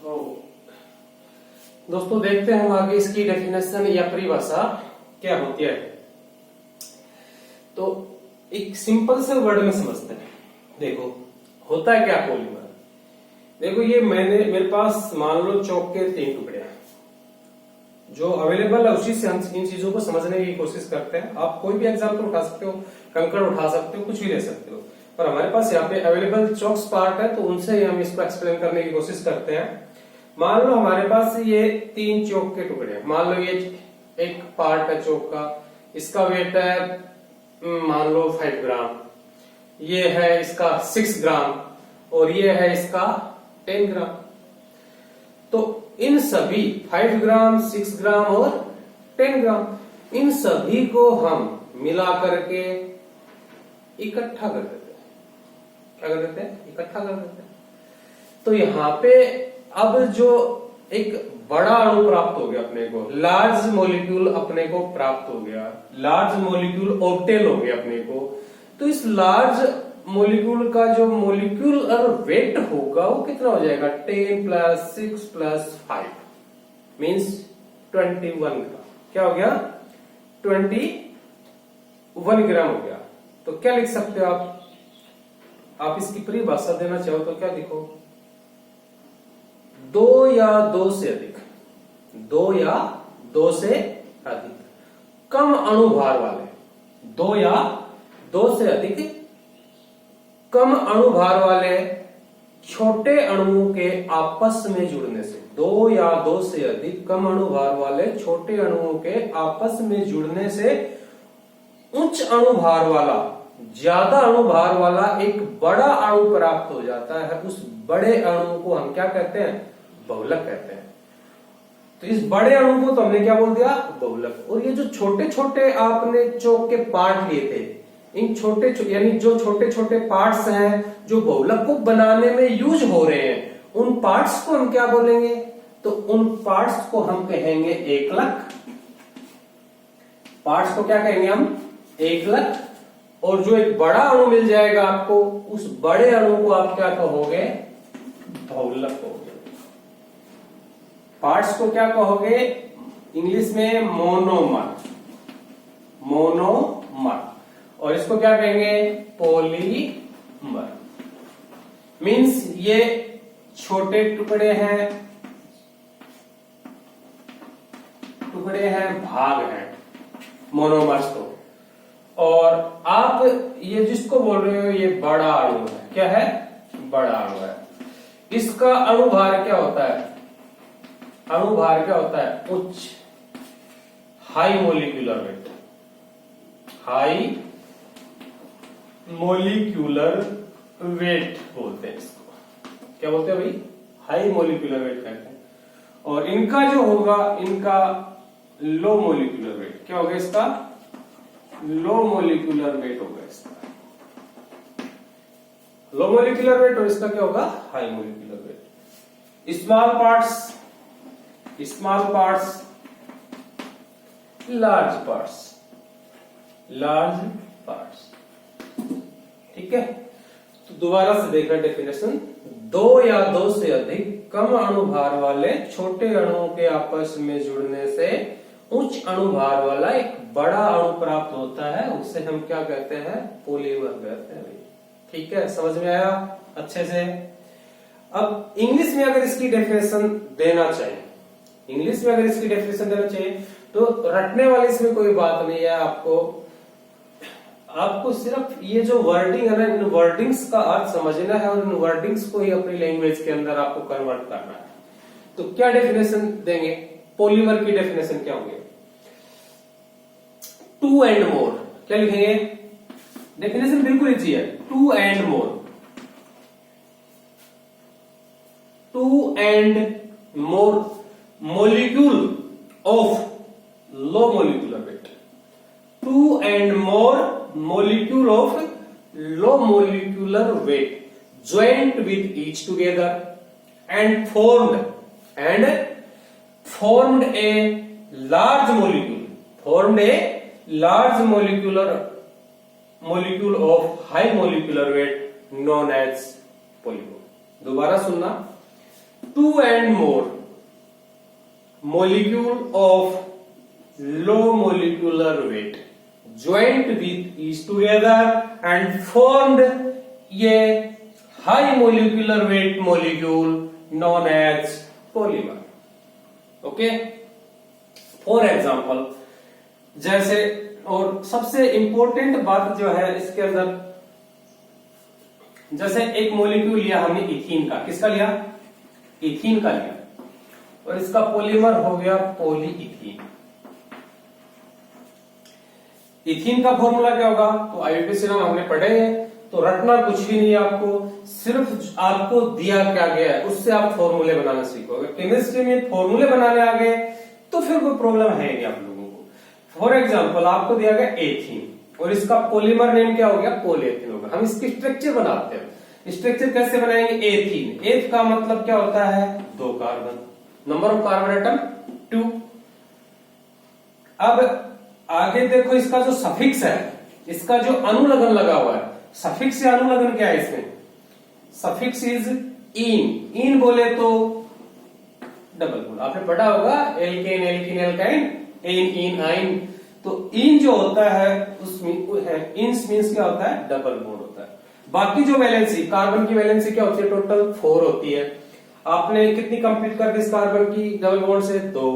तो दोस्तों देखते हैं हम आगे इसकी डेफिनेशन या परिभाषा क्या होती है। तो एक सिंपल से वर्ड में समझते हैं। देखो होता है क्या पॉलीमर। देखो ये मेरे पास मान लो चौक के 3 टुकड़े हैं जो अवेलेबल है, उसी से हम इन चीजों को समझने की कोशिश करते हैं। आप कोई भी एग्जाम्पल उठा सकते हो, कंकड़ उठा सकते हो, कुछ भी ले सकते हो, पर हमारे पास यहाँ पे अवेलेबल चौक्स पार्ट है तो उनसे ही हम इसको एक्सप्लेन करने की कोशिश करते हैं। मान लो हमारे पास ये 3 चौक के टुकड़े हैं। मान लो ये एक पार्ट है चौक का, इसका वेट है मान लो 5 ग्राम, ये है इसका 6 ग्राम और ये है इसका 10 ग्राम। तो इन सभी 5 ग्राम, 6 ग्राम और 10 ग्राम इन सभी को हम मिला करके इकट्ठा कर देते हैं। क्या कर देते हैं? इकट्ठा कर देते हैं। तो यहाँ पे अब जो एक बड़ा अणु प्राप्त हो गया अपने को, लार्ज मॉलिक्यूल अपने को प्राप्त हो गया, लार्ज मॉलिक्यूल ऑक्टेल हो गया अपने को। तो इस लार्ज मॉलिक्यूल का जो मॉलिक्यूलर वेट होगा वो कितना हो जाएगा? 10 + 6 + 5 मीन्स 21 ग्राम। क्या हो गया? 21 ग्राम हो गया। तो क्या लिख सकते हो आप इसकी परिभाषा देना चाहो तो क्या लिखो? 2 या 2 से अधिक, 2 या 2 से अधिक कम अणुभार वाले, 2 या 2 से अधिक कम अणुभार वाले छोटे अणुओं के आपस में जुड़ने से, 2 या 2 से अधिक कम अणुभार वाले छोटे अणुओं के आपस में जुड़ने से उच्च अणुभार वाला, ज्यादा अणुभार वाला एक बड़ा अणु प्राप्त हो जाता है। उस बड़े अणु को हम क्या कहते हैं? बहुलक कहते हैं। तो इस बड़े अणु को तो हमने क्या बोल दिया? बहुलक। और ये जो छोटे छोटे आपने चौक के पार्ट लिए थे, इन छोटे यानी जो छोटे छोटे पार्ट्स हैं जो बहुलक को बनाने में यूज हो रहे हैं, उन पार्ट्स को हम क्या बोलेंगे? तो उन पार्ट्स को हम कहेंगे एकलक। पार्ट्स को क्या कहेंगे हम? एकलक। और जो एक बड़ा अणु मिल जाएगा आपको, उस बड़े अणु को आप क्या कहोगे? बहुलक कहोगे। पार्ट्स को क्या कहोगे? इंग्लिश में मोनोमर, मोनोमर। और इसको क्या कहेंगे? पॉलीमर। मीन्स ये छोटे टुकड़े हैं, भाग हैं मोनोमर्स तो। और आप ये जिसको बोल रहे हो ये बड़ा अणु है। क्या है? बड़ा अणु है। इसका अणुभार क्या होता है? अणुभार क्या होता है? उच्च, high molecular weight, high molecular weight बोलते हैं इसको। क्या बोलते हैं भाई? हाई मोलिक्यूलर वेट कहते हैं। और इनका जो होगा, इनका लो मोलिक्यूलर वेट। क्या होगा इसका? लो मोलिक्यूलर वेट होगा इसका, लो मोलिक्यूलर वेट। और इसका क्या होगा? High molecular weight. Small parts, large parts. ठीक है। तो दोबारा से देखा डेफिनेशन, 2 या 2 से अधिक कम अणुभार वाले छोटे अणुओं के आपस में जुड़ने से उच्च अणुभार वाला एक बड़ा अणु प्राप्त होता है। उसे हम क्या कहते हैं? पॉलीमर कहते हैं। ठीक है, समझ में आया अच्छे से? अब इंग्लिश में अगर इसकी डेफिनेशन देना चाहिए, तो रटने वाली इसमें कोई बात नहीं है। आपको सिर्फ ये जो वर्डिंग है ना, इन वर्डिंग्स का अर्थ समझना है और इन वर्डिंग्स को ही अपनी लैंग्वेज के अंदर आपको कन्वर्ट करना है। तो क्या डेफिनेशन देंगे? पॉलीमर की डेफिनेशन क्या होगी? 2 and more। क्या लिखेंगे? डेफिनेशन बिल्कुल इजी है। 2 and more, 2 and more molecule of low molecular weight, 2 and more molecule of low molecular weight joined with each together and formed a large molecule of high molecular weight known as polymer। दोबारा सुनना, 2 and more molecule of low molecular weight joined with each together and formed a high molecular weight molecule known as polymer. Okay, for example जैसे, और सबसे important बात जो है इसके अंदर, जैसे एक मॉलिक्यूल लिया हमने इथीन का, किसका लिया? इथीन का लिया, और इसका पॉलीमर हो गया पॉलीइथीन। इथीन का फॉर्मूला क्या होगा? तो आईयूपीएसी में हमने पढ़े हैं, तो रटना कुछ भी नहीं आपको, सिर्फ आपको दिया क्या गया है उससे आप फॉर्मूले बनाना सीखोगे। केमिस्ट्री में फॉर्मूले बनाने आ गए तो फिर कोई प्रॉब्लम है नहीं आप लोगों को। फॉर एग्जांपल आपको दिया गया एथीन और इसका पॉलीमर नेम क्या हो गया? पॉलीएथीन होगा। हम इसकी स्ट्रक्चर बनाते हैं। स्ट्रक्चर कैसे बनाएंगे? एथीन, एथ का मतलब क्या होता है? 2 carbon, number of carbon atom 2। अब आगे देखो, इसका जो सफिक्स है, इसका जो अनुलग्न लगा हुआ है, सफिक्स से अनुलग्न क्या है इसमें? Suffix is in. इन बोले तो डबल बॉन्ड, आपने पढ़ा होगा एल्केन, एल्कीन, एल्काइन, एन, इन, आइन। तो इन जो होता है उसमें इंस मींस क्या होता है? डबल बॉन्ड होता है। बाकी जो वैलेंसी, कार्बन की वैलेंसी क्या होती है? टोटल 4 होती है। आपने कितनी कंप्लीट कर दी इस कार्बन की डबल बॉन्ड से? 2।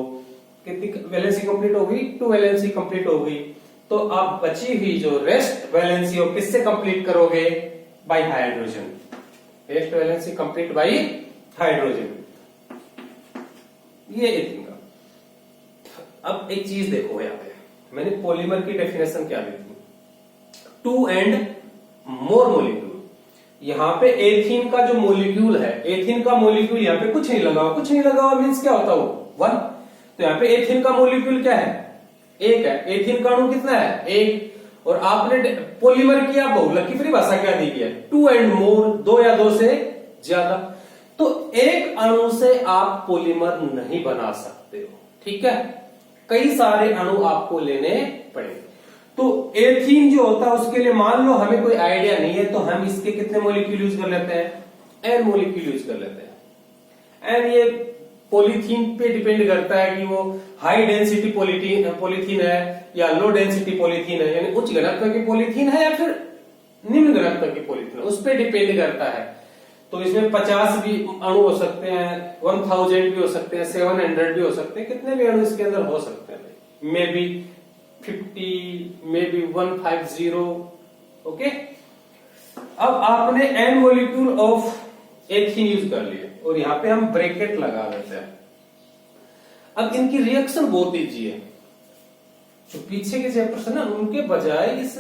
कितनी वैलेंसी कंप्लीट हो गई? 2 वैलेंसी कंप्लीट हो गई। तो आप बची हुई जो रेस्ट वैलेंसी हो किससे कंप्लीट करोगे? Bye hydrogen. Rest valency complete bye hydrogen. ये इतना। अब एक चीज देखो, यहां पे मैंने पॉलीमर की डेफिनेशन क्या दी थी? 2 एंड मोर मोलिक्यूल। यहां पे एथीन का जो मोलिक्यूल है, एथीन का मोलिक्यूल यहां पे कुछ नहीं लगा हुआ। कुछ नहीं लगा हुआ मीन्स क्या होता है? वो 1। तो यहाँ पे एथीन का मोलिक्यूल क्या है? 1 है। एथीन का अणु कितना है? 1। और आपने पॉलीमर की आप बहुलक की परिभाषा क्या दी है? 2 एंड मोर, 2 या 2 से ज्यादा। तो एक अणु से आप पॉलीमर नहीं बना सकते हो, ठीक है? कई सारे अणु आपको लेने पड़ेंगे। तो एथीन जो होता है उसके लिए मान लो हमें कोई आइडिया नहीं है, तो हम इसके कितने मोलिक्यूल यूज कर लेते हैं? n मोलिक्यूल यूज कर लेते हैं। n ये पॉलीथीन पे डिपेंड करता है कि वो हाई डेंसिटी पॉलीथीन है या लो डेंसिटी पॉलीथीन है, यानी उच्च घनत्व की पॉलीथीन है या फिर निम्न घनत्व की पॉलीथीन, उस पर डिपेंड करता है। तो इसमें 50 भी अणु हो सकते हैं, 1000 भी हो सकते हैं, 700 भी हो सकते हैं, कितने भी अणु इसके अंदर हो सकते हैं, may be 50, may be 150। Okay, अब आपने n molecule of ethene use कर लिए और यहां पे हम ब्रैकेट लगा देते हैं। अब इनकी रिएक्शन बहुत ईजी है। जो पीछे के चैप्टर है ना, उनके बजाय इस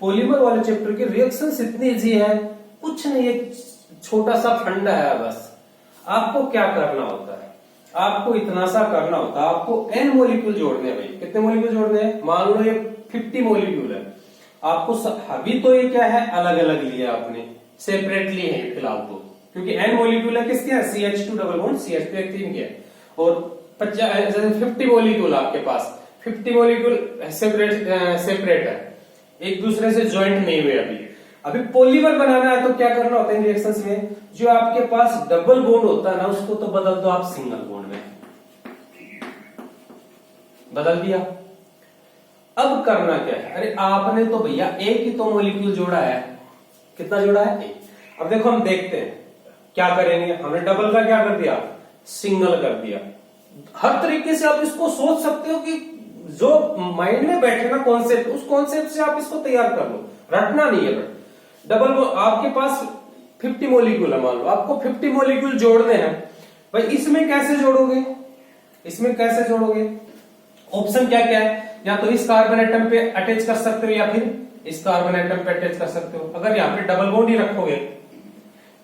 पॉलीमर वाले चैप्टर की रिएक्शन इतनी ईजी है, कुछ नहीं, एक छोटा सा फंडा है बस। आपको क्या करना होता है? आपको इतना सा करना होता है, आपको n मोलिक्यूल जोड़ने हैं। भाई कितने मोलिक्यूल जोड़ने हैं? मान लो ये 50 मोलिक्यूल है। आपको अभी तो ये क्या है? अलग अलग लिया आपने, सेपरेटली है फिलहाल तो, क्योंकि n मोलिक्यूल है किसके? CH2 डबल बॉन्ड CH तो एक तीन के है, और 50 मोलिक्यूल आपके पास, 50 मोलिक्यूल सेपरेट है, एक दूसरे से ज्वाइंट नहीं हुए। अभी पॉलीमर बनाना है तो क्या करना होता है इन रिएक्शंस में? जो आपके पास डबल बॉन्ड होता है ना, उसको तो बदल दो आप सिंगल बॉन्ड में, बदल दिया। अब करना क्या है? अरे आपने तो भैया एक ही तो मोलिक्यूल जोड़ा है। कितना जोड़ा है? एक। अब देखो हम देखते हैं क्या करेंगे। हमने डबल का क्या कर दिया? सिंगल कर दिया। हर तरीके से आप इसको सोच सकते हो कि जो माइंड में बैठे ना कॉन्सेप्ट, उस कॉन्सेप्ट से आप इसको तैयार कर लो, रटना नहीं है। डबल आपके पास 50 मोलिक्यूल है, मान लो आपको 50 मोलिक्यूल जोड़ने हैं। भाई इसमें कैसे जोड़ोगे? इसमें कैसे जोड़ोगे? ऑप्शन क्या क्या है? या तो इस कार्बन एटम पे अटैच कर सकते हो या फिर इस कार्बन एटम पे अटैच कर सकते हो। अगर यहाँ पे डबल बॉन्ड ही रखोगे,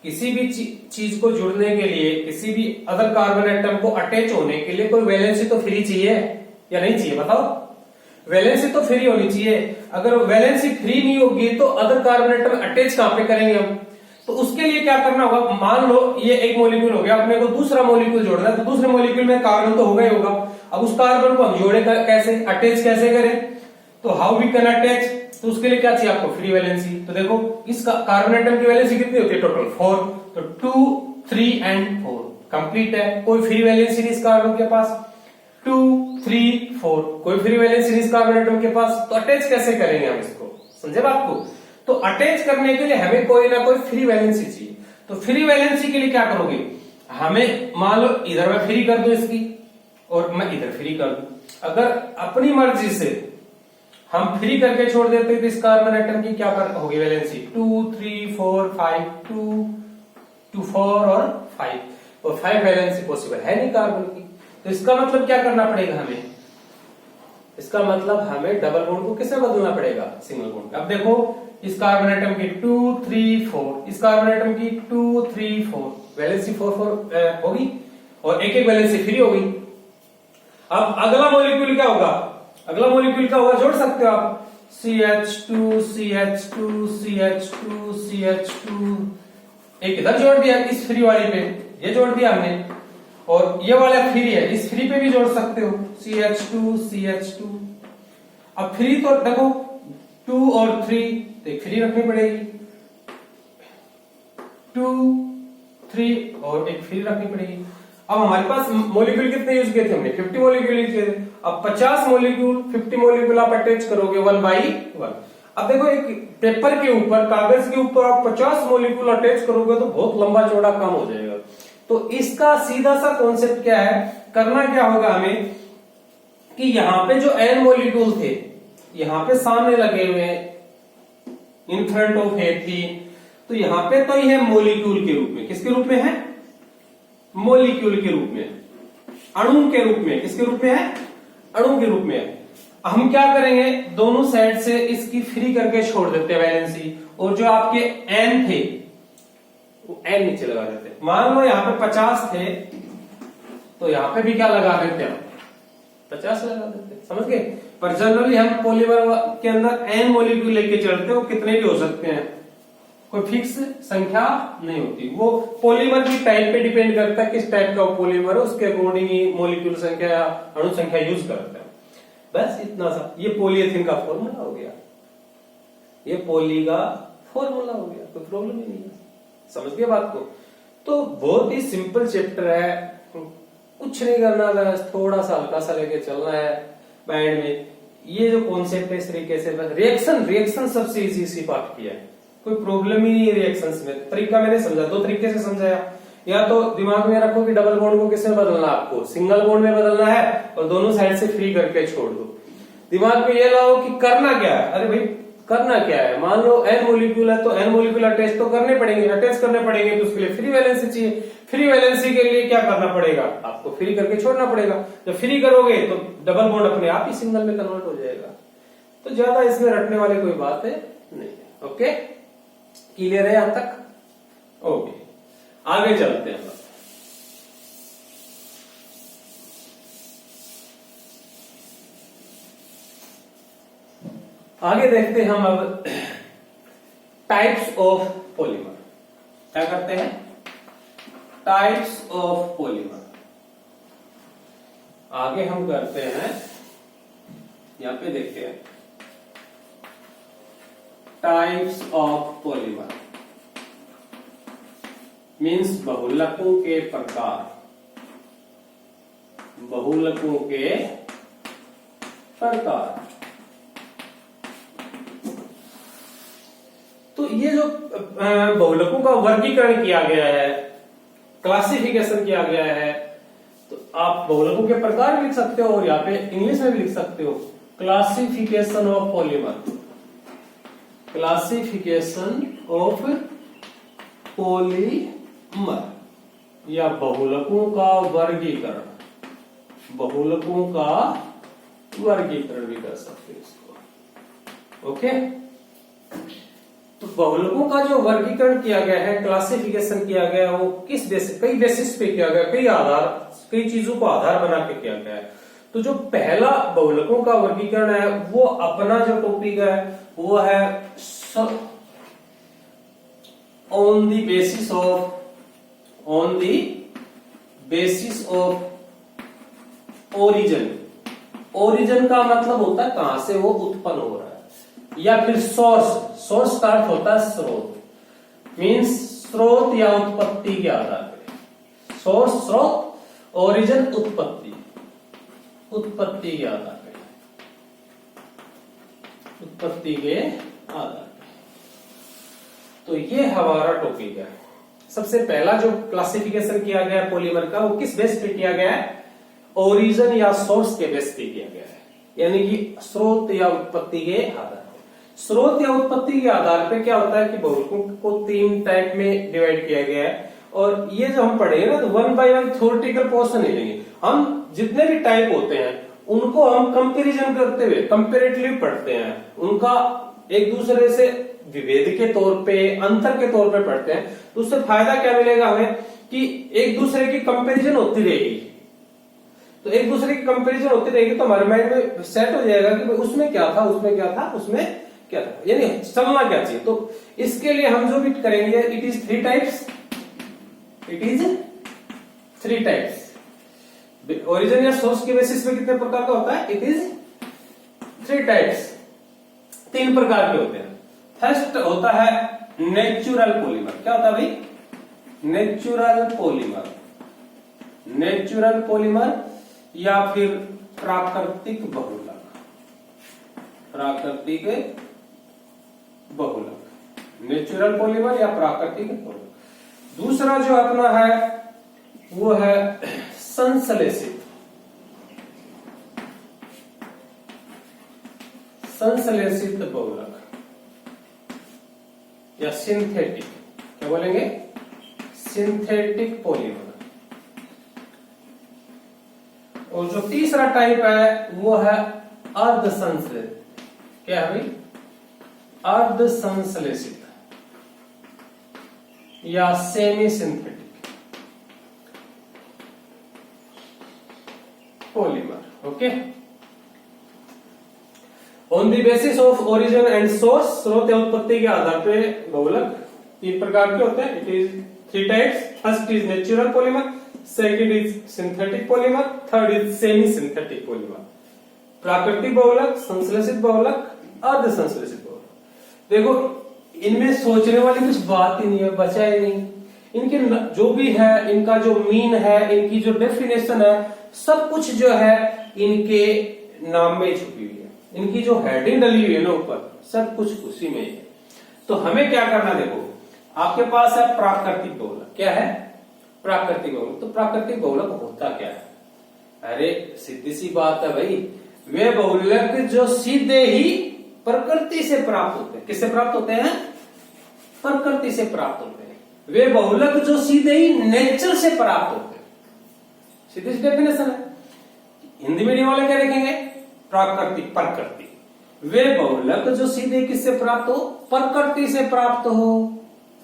किसी भी चीज को जुड़ने के लिए, किसी भी अदर कार्बन एटम को अटैच होने के लिए कोई वैलेंसी तो फ्री चाहिए या नहीं चाहिए? बताओ, वैलेंसी तो फ्री होनी चाहिए। अगर वैलेंसी फ्री नहीं होगी तो अदर कार्बन एटम अटैच कहां पे करेंगे हम? तो उसके लिए क्या करना होगा? मान लो ये एक मोलिक्यूल हो गया, अपने को दूसरा मोलिक्यूल जोड़ना है, तो दूसरे मोलिक्यूल में कार्बन तो होगा ही होगा। अब उस कार्बन को हम जोड़े कैसे, अटैच कैसे करें? तो हाउ वी कैन अटैच? तो उसके लिए क्या चाहिए आपको? Free valency. तो देखो इस कार्बन एटम की वैलेंसी कितनी होती है? टोटल 4। तो 2, 3 एंड 4। कंप्लीट है। कोई फ्री वैलेंस सीरीज कार्बन के पास 2, 3, 4, कोई free valence series carbon atom के पास, तो अटैच कैसे करेंगे हम इसको, समझे बात को। तो अटैच करने के लिए हमें कोई ना कोई फ्री वैलेंसी चाहिए। तो फ्री वैलेंसी के लिए क्या करोगे, हमें मान लो इधर मैं फ्री कर दूं इसकी और मैं इधर फ्री कर दूं। अगर अपनी मर्जी से हम फ्री करके छोड़ देते तो इस कार्बन एटम की क्या होगी वैलेंसी 2, 3, 4, 5, 2, 4 और 5 और 5 वैलेंसी पॉसिबल है नहीं कार्बन की। तो इसका मतलब क्या करना पड़ेगा हमें, इसका मतलब हमें डबल बॉन्ड को किससे बदलना पड़ेगा, सिंगल बॉन्ड। अब देखो इस कार्बन एटम की 2, 3, 4, इस कार्बन एटम की 2, 3, 4 वैलेंसी 4, 4 होगी और एक एक वैलेंसी फ्री होगी। अब अगला मॉलिक्यूल क्या होगा, अगला मॉलिक्यूल क्या होगा, जोड़ सकते हो आप CH2, CH2, CH2, CH2, एक इधर जोड़ दिया इस फ्री वाली पे, ये जोड़ दिया हमने, और ये वाला फ्री है इस फ्री पे भी जोड़ सकते हो CH2, CH2। अब फ्री तो देखो 2 और 3 तो एक फ्री रखनी पड़ेगी, 2, 3 और एक फ्री रखनी पड़ेगी। अब हमारे पास मॉलिक्यूल कितने यूज किए थे हमने, 50 मॉलिक्यूल यूज किए थे। अब 50 मॉलिक्यूल 50 मॉलिक्यूल आप अटैच करोगे 1 by 1। अब देखो एक पेपर के ऊपर, कागज के ऊपर आप 50 मॉलिक्यूल अटैच करोगे तो बहुत लंबा चौड़ा काम हो जाएगा। तो इसका सीधा सा कॉन्सेप्ट क्या है, करना क्या होगा हमें कि यहाँ पे जो n मॉलिक्यूल थे यहाँ पे सामने लगे हुए इन फ्रंट ऑफ है थी, तो यहाँ पे तो यह मॉलिक्यूल के रूप में, किसके रूप में है, मॉलिक्यूल के रूप में, अणु के रूप में, किसके रूप में है, अणु के रूप में है। हम क्या करेंगे, दोनों साइड से इसकी फ्री करके छोड़ देते हैं वैलेंसी, और जो आपके n थे वो n नीचे लगा देते। मान लो यहाँ पे 50 थे तो यहाँ पे भी क्या लगा देते हैं, 50 लगा देते, समझ गए। पर जनरली हम पॉलीमर के अंदर n मॉलिक्यूल लेके चलते हो, कितने भी हो सकते हैं, कोई फिक्स संख्या नहीं होती। वो पॉलीमर की टाइप पे डिपेंड करता है, किस टाइप का पॉलीमर है उसके अकॉर्डिंग ही मॉलिक्यूल संख्या या अणु संख्या यूज करता है। बस इतना सा, ये पॉलीएथिन का फॉर्मूला हो गया, ये पॉली का फॉर्मूला हो गया, कोई प्रॉब्लम ही नहीं है, समझ गए बात को। तो बहुत ही सिंपल चैप्टर है, कुछ नहीं करना, बस थोड़ा सा हल्का सा लेके चलना है माइंड में। ये जो कॉन्सेप्ट है इस तरीके से, बस रिएक्शन सबसे इजी पार्ट किया है, कोई प्रॉब्लम ही नहीं है रिएक्शंस में। तरीका मैंने समझा, 2 तरीके से समझाया। या तो दिमाग में रखो कि डबल बॉन्ड को किसमें बदलना, आपको सिंगल बॉन्ड में बदलना है और दोनों साइड से फ्री करके छोड़ दो। दिमाग में ये लाओ कि करना क्या है, अरे भाई करना क्या है, मान लो n मॉलिक्यूल है तो n मॉलिक्यूल अटैच तो करने पड़ेंगे, अटैच करने पड़ेंगे तो उसके लिए फ्री वैलेंसी चाहिए। फ्री वैलेंसी के लिए क्या करना पड़ेगा, आपको फ्री करके छोड़ना पड़ेगा। जब फ्री करोगे तो डबल बॉन्ड अपने आप ही सिंगल में कन्वर्ट हो जाएगा। तो ज्यादा इसमें रटने वाली कोई बात है नहीं है। ओके, क्लियर है यहां तक? ओके, आगे चलते हैं। आगे देखते हैं हम अब टाइप्स ऑफ पॉलीमर। क्या करते हैं, टाइप्स ऑफ पॉलीमर। आगे हम करते हैं, यहां पे देखते हैं टाइप्स ऑफ पॉलीमर मीन्स बहुलकों के प्रकार, बहुलकों के प्रकार। तो ये जो बहुलकों का वर्गीकरण किया गया है, क्लासिफिकेशन किया गया है, तो आप बहुलकों के प्रकार भी लिख सकते हो और यहाँ पे इंग्लिश में भी लिख सकते हो classification of polymer, classification of polymer, या बहुलकों का वर्गीकरण, बहुलकों का वर्गीकरण भी कर सकते हो इसको। ओके, तो बहुलकों का जो वर्गीकरण किया गया है, क्लासिफिकेशन किया गया है, वो किस बेसिस, कई बेसिस पे किया गया, कई चीजों को आधार बना के किया गया है। तो जो पहला बहुलकों का वर्गीकरण है, वो अपना जो टॉपिक है वो है on the basis of origin. Origin का मतलब होता है कहां से वो उत्पन्न हो रहा है, या फिर सोर्स का अर्थ होता है स्रोत, मीन्स स्रोत या उत्पत्ति के आधार पर। सोर्स स्रोत, ओरिजिन उत्पत्ति, उत्पत्ति के आधार पे, उत्पत्ति के आधार पे। तो ये हमारा टॉपिक है। सबसे पहला जो क्लासिफिकेशन किया गया है पॉलीमर का, वो किस बेस पे किया गया है? ओरिजिन या सोर्स के बेस पे किया गया है, यानी कि स्रोत या उत्पत्ति के आधार पे। स्रोत या उत्पत्ति के आधार पे क्या होता है कि बहुलकों को 3 टाइप में डिवाइड किया गया है, और ये जो हम पढ़ेंगे ना, तो 1 by 1 थ्योरेटिकल पोर्शन नहीं लेंगे हम। जितने भी टाइप होते हैं उनको हम कंपैरिजन करते हुए कंपैरेटिवली पढ़ते हैं, उनका एक दूसरे से विभेद के तौर पे, अंतर के तौर पे पढ़ते हैं। तो उससे फायदा क्या मिलेगा हमें कि एक दूसरे की कंपैरिजन होती रहेगी। तो एक दूसरे की कंपैरिजन होती रहेगी तो हमारे माइंड में सेट हो जाएगा कि उसमें क्या था, उसमें क्या था, उसमें क्या था, यानी चलना क्या चाहिए। तो इसके लिए हम जो भी करेंगे, it is 3 types, it is 3 types. Origin या सोर्स के बेसिस पे कितने प्रकार का होता है? इट इज 3 टाइप्स, 3 प्रकार के होते हैं। फर्स्ट होता है नेचुरल पॉलीमर। क्या होता है भाई? नेचुरल पॉलीमर, नेचुरल पॉलीमर या फिर प्राकृतिक बहुलक, प्राकृतिक बहुलक, नेचुरल पॉलीमर या प्राकृतिक बहुलक। दूसरा जो अपना है वो है संश्लेषित, संश्लेषित बहुलक या सिंथेटिक, क्या बोलेंगे? Synthetic polymer. और जो तीसरा टाइप है वो है अर्ध संश्लेषित। क्या है भाई? अर्ध संश्लेषित या semi synthetic polymer. Okay, on the basis of origin and source, स्रोत या उत्पत्ति के आधार पे बहुलक 3 प्रकार के होते हैं। It is 3 types. First is natural polymer, second is synthetic polymer, third is semi synthetic polymer. प्राकृतिक बहुलक, संश्लेषित बहुलक, अर्ध संश्लेषित बहुलक। देखो इनमें सोचने वाली कुछ बात ही नहीं है, बचा ही नहीं। इनके जो भी है, इनका जो मीन है, इनकी जो डेफिनेशन है, सब कुछ जो है इनके नाम में छुपी हुई है। इनकी जो हेडिंग डली हुई है ना ऊपर, सब कुछ उसी में है। तो हमें क्या करना, देखो आपके पास है प्राकृतिक बहुलक। क्या है? प्राकृतिक बहुलक। तो प्राकृतिक बहुलक होता क्या है? अरे सीधी सी बात है भाई, वे बहुलक जो सीधे ही प्रकृति से प्राप्त होते हैं। किससे प्राप्त होते हैं? प्रकृति से प्राप्त होते हैं। वे बहुलक जो सीधे ही नेचर से प्राप्त होते हैं। सीधी सी डेफिनेशन है। हिंदी मीडियम वाले क्या लिखेंगे? प्राकृतिक, प्रकृति। वे बहुलक जो सीधे किससे प्राप्त हो? प्रकृति से प्राप्त हो,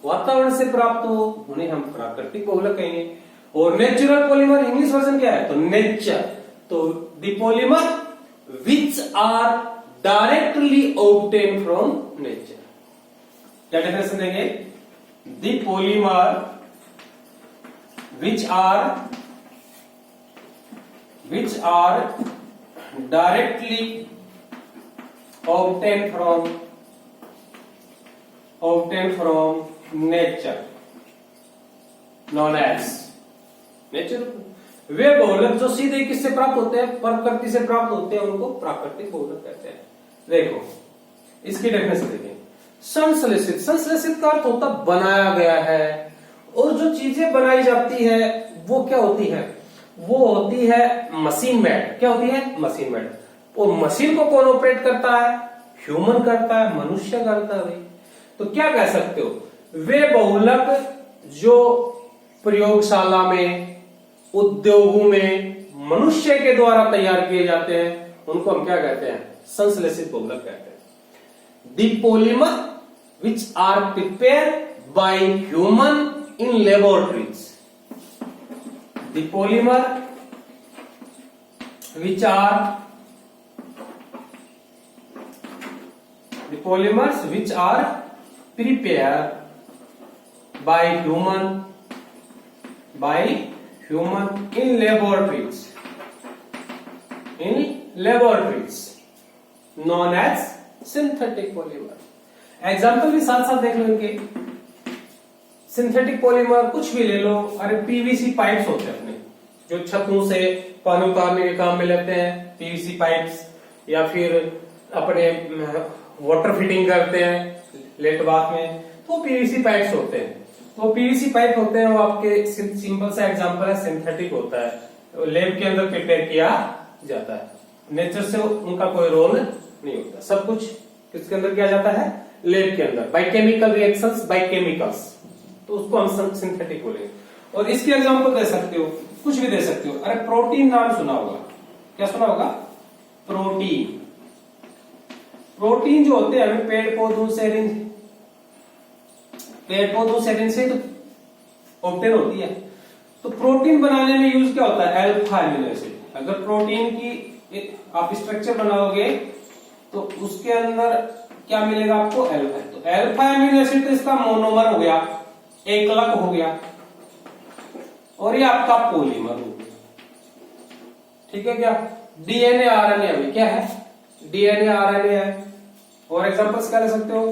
वातावरण से प्राप्त हो, उन्हें हम प्राकृतिक बहुलक कहेंगे। और नेचुरल पॉलीमर इंग्लिश वर्जन क्या है? तो नेचर। तो the polymer which are directly obtain from nature. क्या डेफिनेशन देंगे? The polymer which are directly obtained from nature known as nature। वे बहुलक जो सीधे किससे प्राप्त होते हैं? प्रकृति से प्राप्त होते हैं, उनको प्राकृतिक बहुलक कहते हैं। देखो इसकी डेफिनेशन देखें। संश्लेषित, संश्लेषित का अर्थ होता बनाया गया है। और जो चीजें बनाई जाती है वो क्या होती है? वो होती है मशीन मेड। क्या होती है? Machine made. और मशीन को कौन ऑपरेट करता है? ह्यूमन करता है, मनुष्य करता है। तो क्या कह सकते हो? वे बहुलक जो प्रयोगशाला में, उद्योगों में मनुष्य के द्वारा तैयार किए जाते हैं, उनको हम क्या कहते हैं? संश्लेषित बहुलक कहते हैं। The polymer which are prepare by human in laboratories. The polymer which are the polymers which are prepared by human in laboratories known as synthetic polymer। Example भी साथ साथ देख लो इनके। सिंथेटिक पॉलीमर कुछ भी ले लो, अरे पीवीसी पाइप्स होते हैं अपने, जो छतों से पानी उतारने के काम में लेते हैं, पीवीसी पाइप्स, या फिर अपने वाटर फिटिंग करते हैं लेट बाथ में, तो पीवीसी पाइप्स होते हैं। तो पीवीसी पाइप होते हैं वो आपके सिंपल सा एग्जांपल है, सिंथेटिक होता है, लैब के अंदर प्रिपेयर किया जाता है, नेचर से उनका कोई रोल नहीं होता, सब कुछ किसके अंदर किया जाता है, लैब के अंदर, by chemical reactions, by chemicals, तो उसको हम सिंथेटिक बोलेंगे। और इसके एग्जांपल दे सकते हो, कुछ भी दे सकते हो। अरे प्रोटीन नाम सुना होगा, क्या सुना होगा, प्रोटीन। प्रोटीन जो होते हैं हमें पेड़ पौधों से तो ऑब्टेन होती है। तो प्रोटीन बनाने में यूज क्या होता है, अल्फा एमिनो एसिड। अगर प्रोटीन की आप स्ट्रक्चर बनाओगे तो उसके अंदर क्या मिलेगा आपको, अल्फा। तो अल्फा एमिनो एसिड तो इसका मोनोमर हो गया, एकलक हो गया, और ये आपका पॉलीमर हो गया, ठीक है क्या। डीएनए आरएनए अभी क्या है, डीएनए आरएनए है। और एग्जांपल्स क्या ले सकते हो,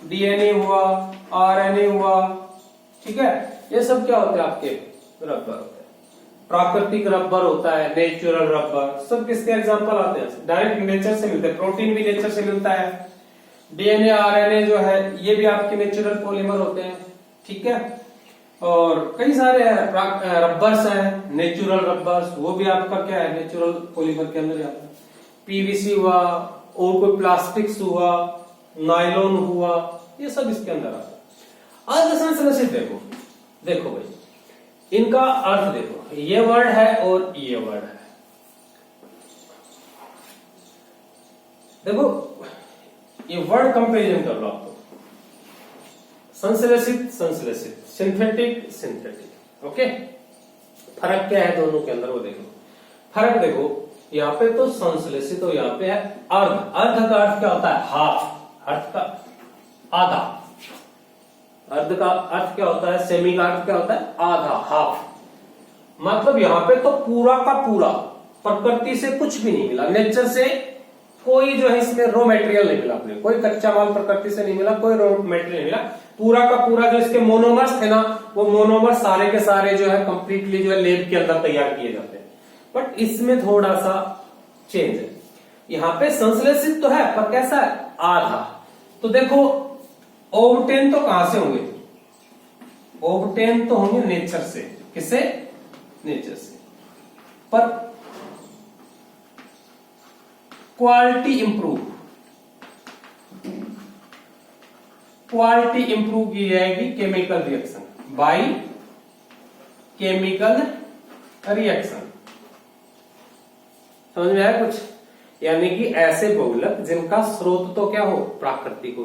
डीएनए हुआ, आरएनए हुआ, ठीक है। ये सब क्या होते हैं आपके, रबर होते हैं, प्राकृतिक रबर होता है, नेचुरल रबर, सब किसके एग्जांपल आते हैं, डायरेक्ट नेचर से मिलते हैं। प्रोटीन भी नेचर से मिलता है, डीएनए आरएनए जो है ये भी आपके नेचुरल पॉलीमर होते हैं, ठीक है। और कई सारे रबर्स हैं, नेचुरल रबर्स, वो भी आपका क्या है, नेचुरल पॉलीमर के अंदर आता है। पीवीसी हुआ, और कोई प्लास्टिक्स हुआ, नायलॉन हुआ, ये सब इसके अंदर आता है। अर्धसंश्लेषित देखो, देखो भाई इनका अर्थ देखो, ये वर्ड है और ये वर्ड है, देखो ये वर्ड कंपेरिजन कर लो आप, संश्लेषित संश्लेषित, सिंथेटिक सिंथेटिक, ओके। फर्क क्या है दोनों के अंदर वो देखो, फर्क देखो, यहाँ पे तो संश्लेषित और यहाँ पे है अर्ध। अर्ध का अर्थ क्या होता है, हाफ, अर्थ का आधा, अर्ध का अर्थ क्या होता है, सेमी का अर्थ क्या होता है, आधा, हाफ। मतलब यहाँ पे तो पूरा का पूरा, प्रकृति से कुछ भी नहीं मिला, नेचर से कोई जो है इसमें रॉ मटेरियल नहीं मिला, अपने कोई कच्चा माल प्रकृति से नहीं मिला, कोई रॉ मटेरियल नहीं मिला, पूरा का पूरा जो इसके मोनोमर्स थे ना, वो मोनोमर्स सारे के सारे जो है कंप्लीटली जो है लैब के अंदर तैयार किए जाते हैं। बट इसमें थोड़ा सा चेंज है, यहाँ पे संश्लेषित तो है पर कैसा है, आधा। तो देखो ऑब्टेन तो कहां से होंगे, ऑब्टेन तो होंगे नेचर से, किससे, नेचर से, पर क्वालिटी इंप्रूव, क्वालिटी इंप्रूव की जाएगी chemical reaction, by chemical reaction. समझ में आया कुछ, यानी कि ऐसे बहुलक जिनका स्रोत तो क्या हो, प्राकृतिक हो,